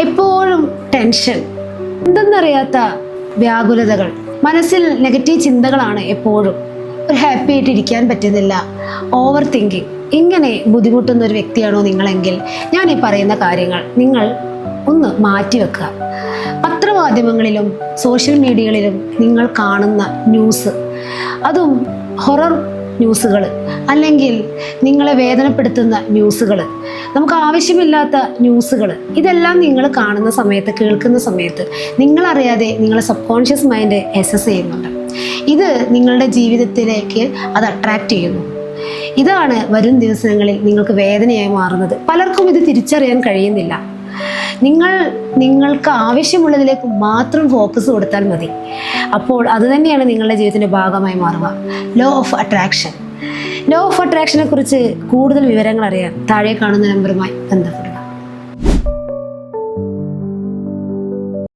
എപ്പോഴും ടെൻഷൻ, എന്തെന്നറിയാത്ത വ്യാകുലതകൾ, മനസ്സിൽ നെഗറ്റീവ് ചിന്തകളാണ് എപ്പോഴും. ഒരു ഹാപ്പി ആയിട്ട് ഇരിക്കാൻ പറ്റുന്നില്ല, ഓവർ തിങ്കിങ്, ഇങ്ങനെ ബുദ്ധിമുട്ടുന്ന ഒരു വ്യക്തിയാണോ നിങ്ങളെങ്കിൽ ഞാൻ ഈ പറയുന്ന കാര്യങ്ങൾ നിങ്ങൾ ഒന്ന് മാറ്റിവെക്കുക. പത്രമാധ്യമങ്ങളിലും സോഷ്യൽ മീഡിയകളിലും നിങ്ങൾ കാണുന്ന ന്യൂസ്, അതും ഹൊറർ ന്യൂസുകൾ അല്ലെങ്കിൽ നിങ്ങളെ വേദനപ്പെടുത്തുന്ന ന്യൂസുകൾ, നമുക്ക് ആവശ്യമില്ലാത്ത ന്യൂസുകൾ, ഇതെല്ലാം നിങ്ങൾ കാണുന്ന സമയത്ത്, കേൾക്കുന്ന സമയത്ത് നിങ്ങളറിയാതെ നിങ്ങളെ സബ് കോൺഷ്യസ് മൈൻഡ് അസസ് ചെയ്യുന്നുണ്ട്. ഇത് നിങ്ങളുടെ ജീവിതത്തിലേക്ക് അത് അട്രാക്റ്റ് ചെയ്യുന്നു. ഇതാണ് വരും ദിവസങ്ങളിൽ നിങ്ങൾക്ക് വേദനയായി മാറുന്നത്. പലർക്കും ഇത് തിരിച്ചറിയാൻ കഴിയുന്നില്ല. നിങ്ങൾക്ക് ആവശ്യമുള്ളതിലേക്ക് മാത്രം ഫോക്കസ് കൊടുത്താൽ മതി. അപ്പോൾ അത് തന്നെയാണ് നിങ്ങളുടെ ജീവിതത്തിൻ്റെ ഭാഗമായി മാറുക. Law of attraction. Law of അട്രാക്ഷനെ കുറിച്ച് കൂടുതൽ വിവരങ്ങൾ അറിയാൻ താഴെ കാണുന്ന നമ്പറുമായി ബന്ധപ്പെടും.